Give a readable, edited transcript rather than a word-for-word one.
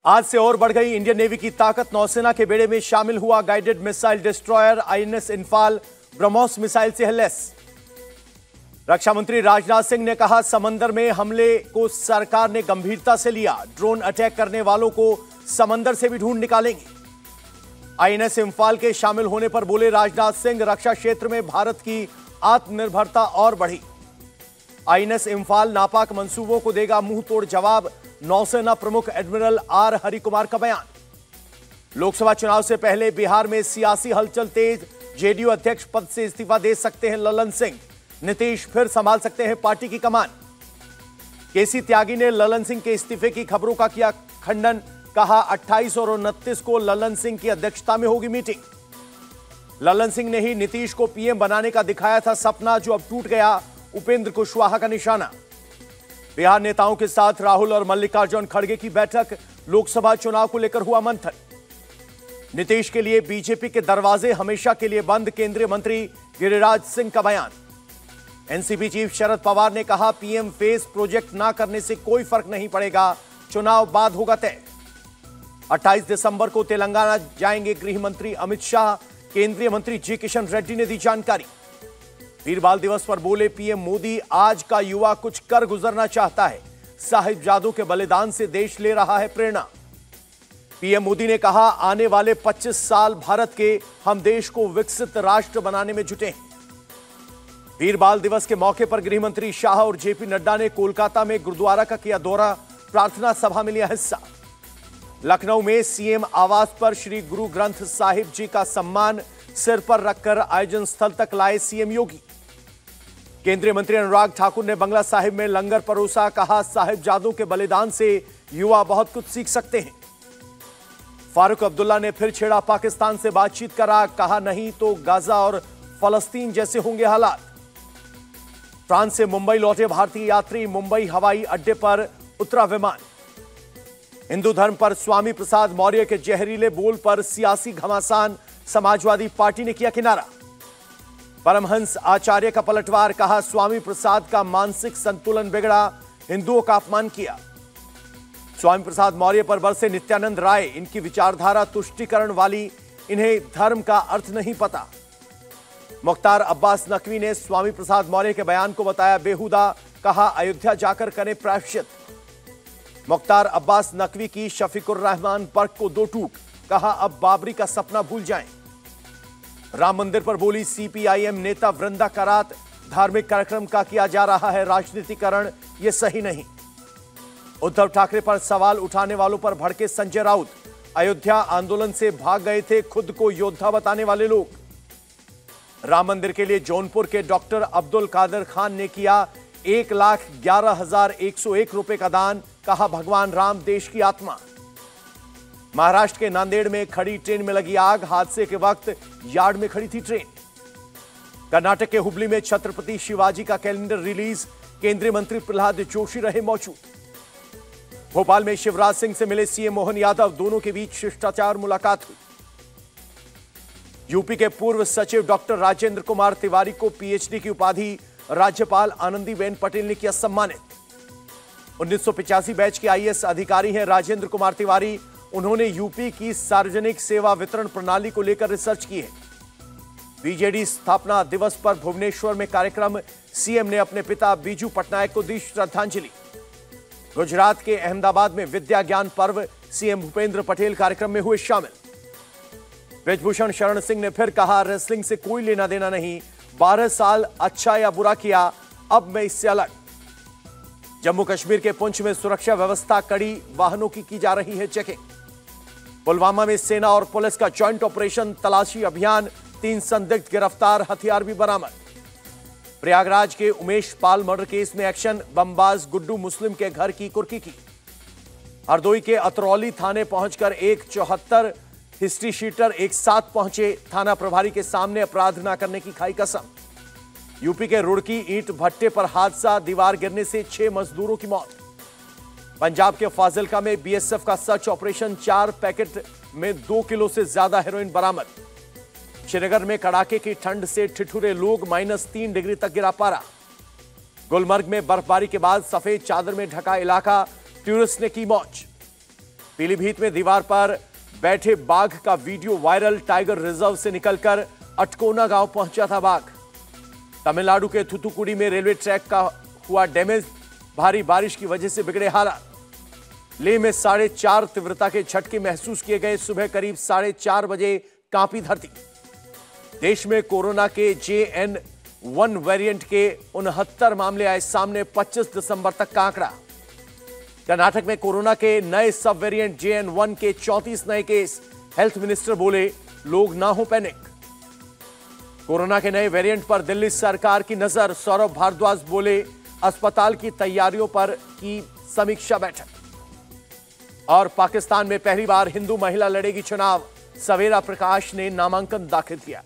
आज से और बढ़ गई इंडियन नेवी की ताकत। नौसेना के बेड़े में शामिल हुआ guided missile destroyer INS Imphal, BrahMos missile से है लैस। रक्षा मंत्री राजनाथ सिंह ने कहा, समंदर में हमले को सरकार ने गंभीरता से लिया, ड्रोन अटैक करने वालों को समंदर से भी ढूंढ निकालेंगे। आईएनएस इंफाल के शामिल होने पर बोले राजनाथ सिंह, रक्षा क्षेत्र में भारत की आत्मनिर्भरता और बढ़ी। आईएनएस इंफाल नापाक मंसूबों को देगा मुंह तोड़ जवाब, नौसेना प्रमुख एडमिरल आर हरिकुमार का बयान। लोकसभा चुनाव से पहले बिहार में सियासी हलचल तेज, जेडीयू अध्यक्ष पद से इस्तीफा दे सकते हैं ललन सिंह, नीतीश फिर संभाल सकते हैं पार्टी की कमान। केसी त्यागी ने ललन सिंह के इस्तीफे की खबरों का किया खंडन, कहा 28 और 29 को ललन सिंह की अध्यक्षता में होगी मीटिंग। ललन सिंह ने ही नीतीश को पीएम बनाने का दिखाया था सपना, जो अब टूट गया, उपेंद्र कुशवाहा का निशाना। बिहार नेताओं के साथ राहुल और मल्लिकार्जुन खड़गे की बैठक, लोकसभा चुनाव को लेकर हुआ मंथन। नीतीश के लिए बीजेपी के दरवाजे हमेशा के लिए बंद, केंद्रीय मंत्री गिरिराज सिंह का बयान। एनसीपी चीफ शरद पवार ने कहा, पीएम फेस प्रोजेक्ट ना करने से कोई फर्क नहीं पड़ेगा, चुनाव बाद होगा तय। 28 दिसंबर को तेलंगाना जाएंगे गृह मंत्री अमित शाह, केंद्रीय मंत्री जी किशन रेड्डी ने दी जानकारी। वीर बाल दिवस पर बोले पीएम मोदी, आज का युवा कुछ कर गुजरना चाहता है, साहिबजादों के बलिदान से देश ले रहा है प्रेरणा। पीएम मोदी ने कहा, आने वाले 25 साल भारत के, हम देश को विकसित राष्ट्र बनाने में जुटे हैं। वीर बाल दिवस के मौके पर गृह मंत्री शाह और जेपी नड्डा ने कोलकाता में गुरुद्वारा का किया दौरा, प्रार्थना सभा में लिया हिस्सा। लखनऊ में सीएम आवास पर श्री गुरु ग्रंथ साहिब जी का सम्मान सिर पर रखकर आयोजन स्थल तक लाए सीएम योगी। केंद्रीय मंत्री अनुराग ठाकुर ने बंगला साहिब में लंगर परोसा, कहा साहिबजादों के बलिदान से युवा बहुत कुछ सीख सकते हैं। फारूक अब्दुल्ला ने फिर छेड़ा पाकिस्तान से बातचीत करा, कहा नहीं तो गाजा और फलस्तीन जैसे होंगे हालात। फ्रांस से मुंबई लौटे भारतीय यात्री, मुंबई हवाई अड्डे पर उतरा विमान। हिंदू धर्म पर स्वामी प्रसाद मौर्य के जहरीले बोल पर सियासी घमासान, समाजवादी पार्टी ने किया किनारा। परमहंस आचार्य का पलटवार, कहा स्वामी प्रसाद का मानसिक संतुलन बिगड़ा, हिंदुओं का अपमान किया। स्वामी प्रसाद मौर्य पर बरसे नित्यानंद राय, इनकी विचारधारा तुष्टीकरण वाली, इन्हें धर्म का अर्थ नहीं पता। मुख्तार अब्बास नकवी ने स्वामी प्रसाद मौर्य के बयान को बताया बेहुदा, कहा अयोध्या जाकर करें प्रायश्चित। मुख्तार अब्बास नकवी की शफीकुर रहमान बर्क को दो टूक, कहा अब बाबरी का सपना भूल जाएं। राम मंदिर पर बोली सीपीआईएम नेता वृंदा करात, धार्मिक कार्यक्रम का किया जा रहा है राजनीतिकरण, यह सही नहीं। उद्धव ठाकरे पर सवाल उठाने वालों पर भड़के संजय राउत, अयोध्या आंदोलन से भाग गए थे खुद को योद्धा बताने वाले लोग। राम मंदिर के लिए जौनपुर के डॉक्टर अब्दुल कादिर खान ने किया 1,11,101 रुपए का दान, कहा भगवान राम देश की आत्मा। महाराष्ट्र के नांदेड़ में खड़ी ट्रेन में लगी आग, हादसे के वक्त यार्ड में खड़ी थी ट्रेन। कर्नाटक के हुबली में छत्रपति शिवाजी का कैलेंडर रिलीज, केंद्रीय मंत्री प्रहलाद जोशी रहे मौजूद। भोपाल में शिवराज सिंह से मिले सीएम मोहन यादव, दोनों के बीच शिष्टाचार मुलाकात हुई। यूपी के पूर्व सचिव डॉक्टर राजेंद्र कुमार तिवारी को पीएचडी की उपाधि राज्यपाल आनंदीबेन पटेल ने किया सम्मानित। 1985 बैच के आईएएस अधिकारी हैं राजेंद्र कुमार तिवारी, उन्होंने यूपी की सार्वजनिक सेवा वितरण प्रणाली को लेकर रिसर्च की है। बीजेडी स्थापना दिवस पर भुवनेश्वर में कार्यक्रम, सीएम ने अपने पिता बीजू पटनायक को दी श्रद्धांजलि। गुजरात के अहमदाबाद में विद्या ज्ञान पर्व, सीएम भूपेंद्र पटेल कार्यक्रम में हुए शामिल। ब्रजभूषण शरण सिंह ने फिर कहा, रेसलिंग से कोई लेना देना नहीं, 12 साल अच्छा या बुरा किया, अब मैं इससे अलग। जम्मू कश्मीर के पुंछ में सुरक्षा व्यवस्था कड़ी, वाहनों की जा रही है चेकिंग। पुलवामा में सेना और पुलिस का जॉइंट ऑपरेशन, तलाशी अभियान, 3 संदिग्ध गिरफ्तार, हथियार भी बरामद। प्रयागराज के उमेश पाल मर्डर केस में एक्शन, बमबाज गुड्डू मुस्लिम के घर की कुर्की की। हरदोई के अतरौली थाने पहुंचकर 174 हिस्ट्री शीटर एक साथ पहुंचे, थाना प्रभारी के सामने अपराध न करने की खाई कसम। यूपी के रुड़की ईंट भट्टे पर हादसा, दीवार गिरने से 6 मजदूरों की मौत। पंजाब के फाजिल्का में बीएसएफ का सर्च ऑपरेशन, 4 पैकेट में 2 किलो से ज्यादा हेरोइन बरामद। श्रीनगर में कड़ाके की ठंड से ठिठुरे लोग, -3 डिग्री तक गिरा पारा। गुलमर्ग में बर्फबारी के बाद सफेद चादर में ढका इलाका, टूरिस्ट ने की मौज। पीलीभीत में दीवार पर बैठे बाघ का वीडियो वायरल, टाइगर रिजर्व से निकलकर अटकोना गांव पहुंचा था बाघ। तमिलनाडु के थूथुकुडी में रेलवे ट्रैक का हुआ डैमेज, भारी बारिश की वजह से बिगड़े हालात। लेह में 4.5 तीव्रता के झटके महसूस किए गए, सुबह करीब 4:30 बजे कांपी धरती। देश में कोरोना के JN.1 वेरिएंट के 69 मामले आए सामने, 25 दिसंबर तक का आंकड़ा। कर्नाटक में कोरोना के नए सब वेरिएंट JN.1 के 34 नए केस, हेल्थ मिनिस्टर बोले लोग ना हो पैनिक। कोरोना के नए वेरिएंट पर दिल्ली सरकार की नजर, सौरभ भारद्वाज बोले अस्पताल की तैयारियों पर की समीक्षा बैठक। और पाकिस्तान में पहली बार हिंदू महिला लड़ेगी चुनाव, सवेरा प्रकाश ने नामांकन दाखिल किया।